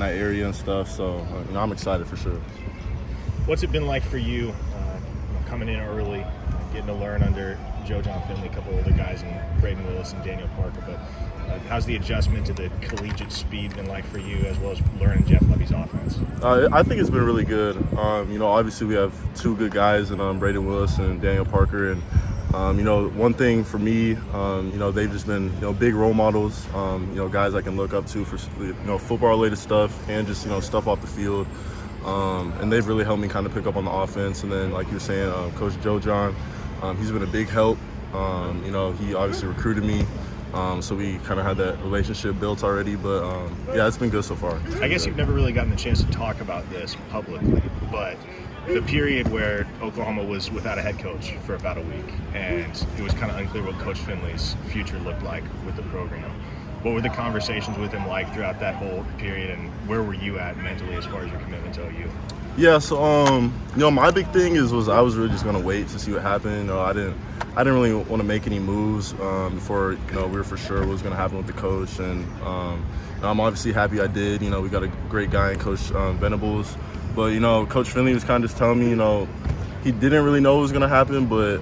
that area and stuff. So I'm excited for sure. What's it been like for you coming in early, getting to learn under John Finley, a couple older guys, and Braden Willis and Daniel Parker? But how's the adjustment to the collegiate speed been like for you, as well as learning Jeff Levy's offense? I think it's been really good. Obviously we have two good guys in Braden Willis and Daniel Parker, and one thing for me, they've just been big role models. Guys I can look up to for football-related stuff and just stuff off the field. And they've really helped me kind of pick up on the offense. And then, like you were saying, Coach John, he's been a big help. He obviously recruited me, so we kind of had that relationship built already. But, it's been good so far. I guess you've never really gotten the chance to talk about this publicly, but the period where Oklahoma was without a head coach for about a week, and it was kind of unclear what Coach Finley's future looked like with the program. What were the conversations with him like throughout that whole period, and where were you at mentally as far as your commitment to OU? Yeah, so my big thing was I was really just gonna wait to see what happened. I didn't really want to make any moves before we were for sure what was gonna happen with the coach, and I'm obviously happy I did. We got a great guy in Coach Venables, but Coach Finley was kind of just telling me he didn't really know what was going to happen, but,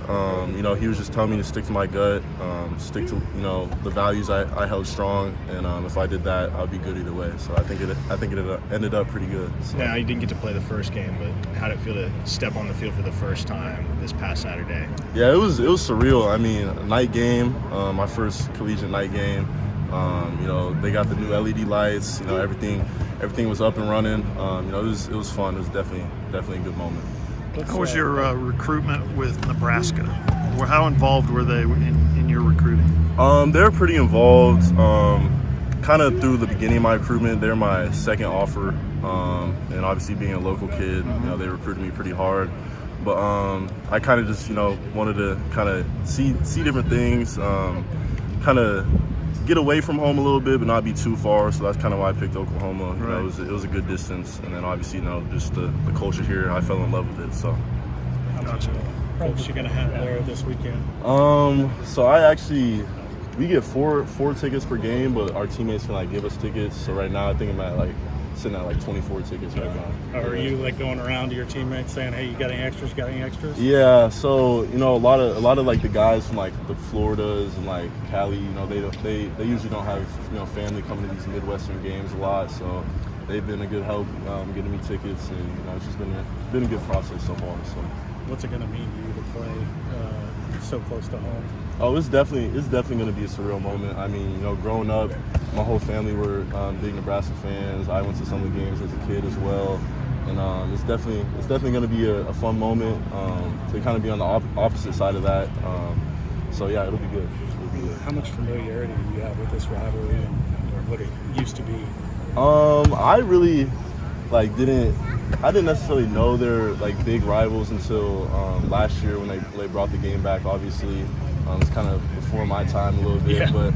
he was just telling me to stick to my gut, stick to, the values I held strong, and if I did that, I'd be good either way. So I think it ended up pretty good. So. Now, you didn't get to play the first game, but how did it feel to step on the field for the first time this past Saturday? Yeah, it was surreal. I mean, a night game, my first collegiate night game. They got the new LED lights, everything was up and running. It was fun. It was definitely a good moment. How was your recruitment with Nebraska? How involved were they in your recruiting? They were pretty involved. Kind of through the beginning of my recruitment, they're my second offer, and obviously being a local kid, they recruited me pretty hard. But I kind of just wanted to kind of see different things, kind of get away from home a little bit, but not be too far. So that's kind of why I picked Oklahoma. Right. It was a good distance, and then obviously just the culture here, I fell in love with it. So. Gotcha. Folks you're gonna have there this weekend? So we get four tickets per game, but our teammates can give us tickets. So right now I think I'm at sitting at 24 tickets right now. Are you going around to your teammates saying, "Hey, you got any extras? Got any extras?" Yeah. So a lot of the guys from the Floridas and Cali, they usually don't have family coming to these Midwestern games a lot. So they've been a good help getting me tickets, and it's just been a good process so far. So. What's it going to mean to you to play so close to home? Oh, it's definitely going to be a surreal moment. I mean, growing up, my whole family were big Nebraska fans. I went to some of the games as a kid as well, and it's definitely going to be a fun moment to kind of be on the opposite side of that. So yeah, it'll be good. How much familiarity do you have with this rivalry and what it used to be? I really I didn't necessarily know they're big rivals until last year when they brought the game back. Obviously, it's kind of before my time a little bit, yeah. But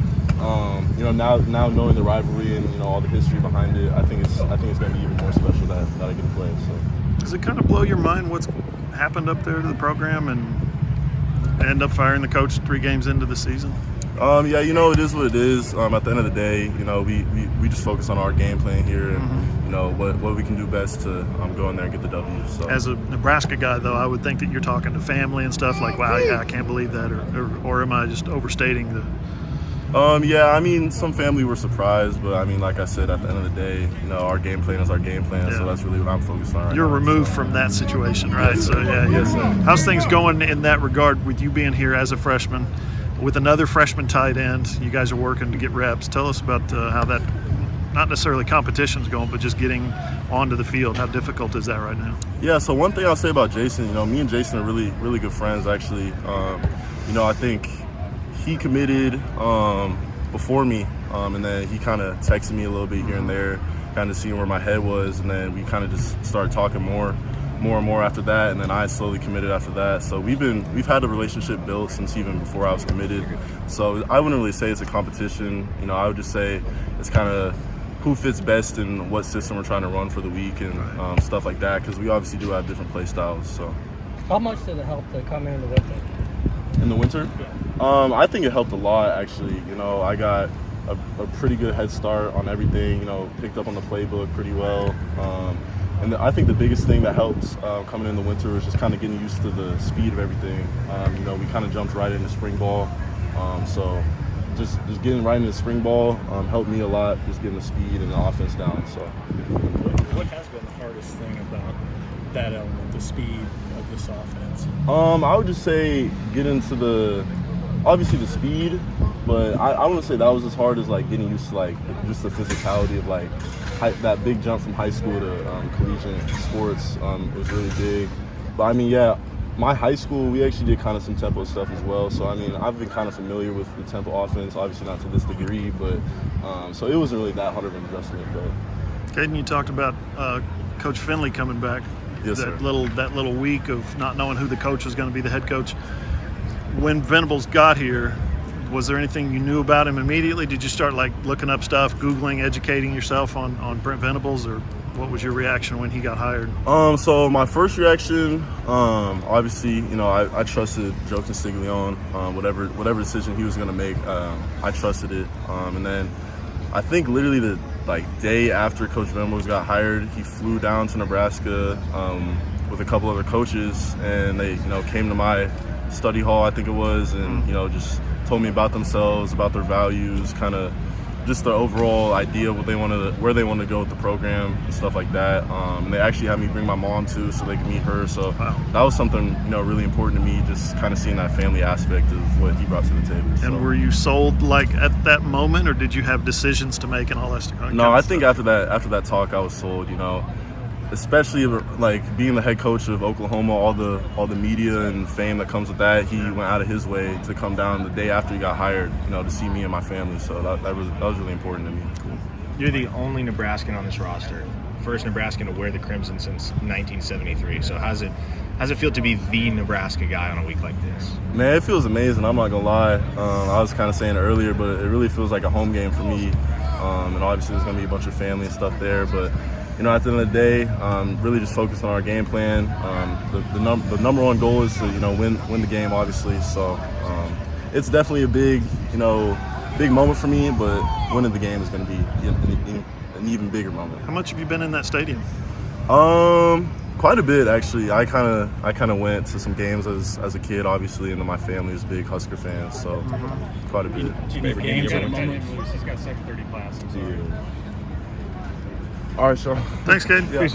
now knowing the rivalry and all the history behind it, I think it's going to be even more special that I get to play. So. Does it kind of blow your mind what's happened up there to the program and end up firing the coach 3 games into the season? Yeah, it is what it is. At the end of the day, we just focus on our game plan here and what we can do best to go in there and get the W. So. As a Nebraska guy, though, I would think that you're talking to family and stuff wow, yeah, I can't believe that, or am I just overstating the? Yeah, I mean, some family were surprised, but I mean, like I said, at the end of the day, our game plan is our game plan, yeah. So that's really what I'm focused on right You're now. removed from that situation, right? Yes, so yeah. Yes, sir. How's things going in that regard with you being here as a freshman, with another freshman tight end? You guys are working to get reps. Tell us about how that, not necessarily competition's going, but just getting onto the field. How difficult is that right now? Yeah, so one thing I'll say about Jason, me and Jason are really, really good friends, actually. I think he committed before me, and then he kind of texted me a little bit here and there, kind of seeing where my head was, and then we kind of just started talking more and more after that, and then I slowly committed after that. So we've had a relationship built since even before I was committed. So I wouldn't really say it's a competition. I would just say it's kind of who fits best in what system we're trying to run for the week and stuff like that, because we obviously do have different play styles. So. How much did it help to come in the winter? In the winter? Yeah. I think it helped a lot, actually. I got a pretty good head start on everything. You know, picked up on the playbook pretty well. And I think the biggest thing that helped coming in the winter was just kind of getting used to the speed of everything. You know, we kind of jumped right into spring ball, so just getting right into spring ball helped me a lot. Just getting the speed and the offense down. So, What has been the hardest thing about that element, the speed of this offense? I would just say get into obviously the speed, but I wouldn't say that was as hard as like getting used to like just the physicality of like that big jump from high school to collegiate sports. It was really big. But I mean, yeah, my high school, we actually did kind of some tempo stuff as well. So I mean, I've been kind of familiar with the tempo offense, obviously not to this degree, but so it wasn't really that hard of an adjustment. But Kaden, you talked about Coach Finley coming back. Yes, sir. That little week of not knowing who the coach was going to be the head coach. When Venables got here, was there anything you knew about him immediately? Did you start like looking up stuff, Googling, educating yourself on Brent Venables, or what was your reaction when he got hired? So my first reaction, obviously, you know, I trusted Joe Castiglione, whatever decision he was going to make, I trusted it. And then I think literally the day after Coach Venables got hired, he flew down to Nebraska with a couple other coaches, and they, you know, came to my study hall, I think it was, and you know, just told me about themselves, about their values, kind of just the overall idea of where they wanted to go with the program and stuff like that. And they actually had me bring my mom too, so they could meet her. So that was something, you know, really important to me, just kind of seeing that family aspect of what he brought to the table. And were you sold like at that moment, or did you have decisions to make and all that stuff? No, I think after that talk, I was sold. You know, especially like being the head coach of Oklahoma, all the media and fame that comes with that. He went out of his way to come down the day after he got hired, you know, to see me and my family. So that was really important to me. Cool. You're the only Nebraskan on this roster, first Nebraskan to wear the crimson since 1973. So how's it feel to be the Nebraska guy on a week like this? Man, it feels amazing. I'm not gonna lie. I was kind of saying it earlier, but it really feels like a home game for me. And obviously there's gonna be a bunch of family and stuff there, but you know, at the end of the day, really just focus on our game plan. The number one goal is to, you know, win the game, obviously. So it's definitely a big moment for me. But winning the game is going to be an even bigger moment. How much have you been in that stadium? Quite a bit, actually. I kind of went to some games as a kid, obviously, and then my family is big Husker fans, so quite a bit. Favorite games at the moment? He's got second 30 classes. All right, so Thanks, Kaden. Yeah.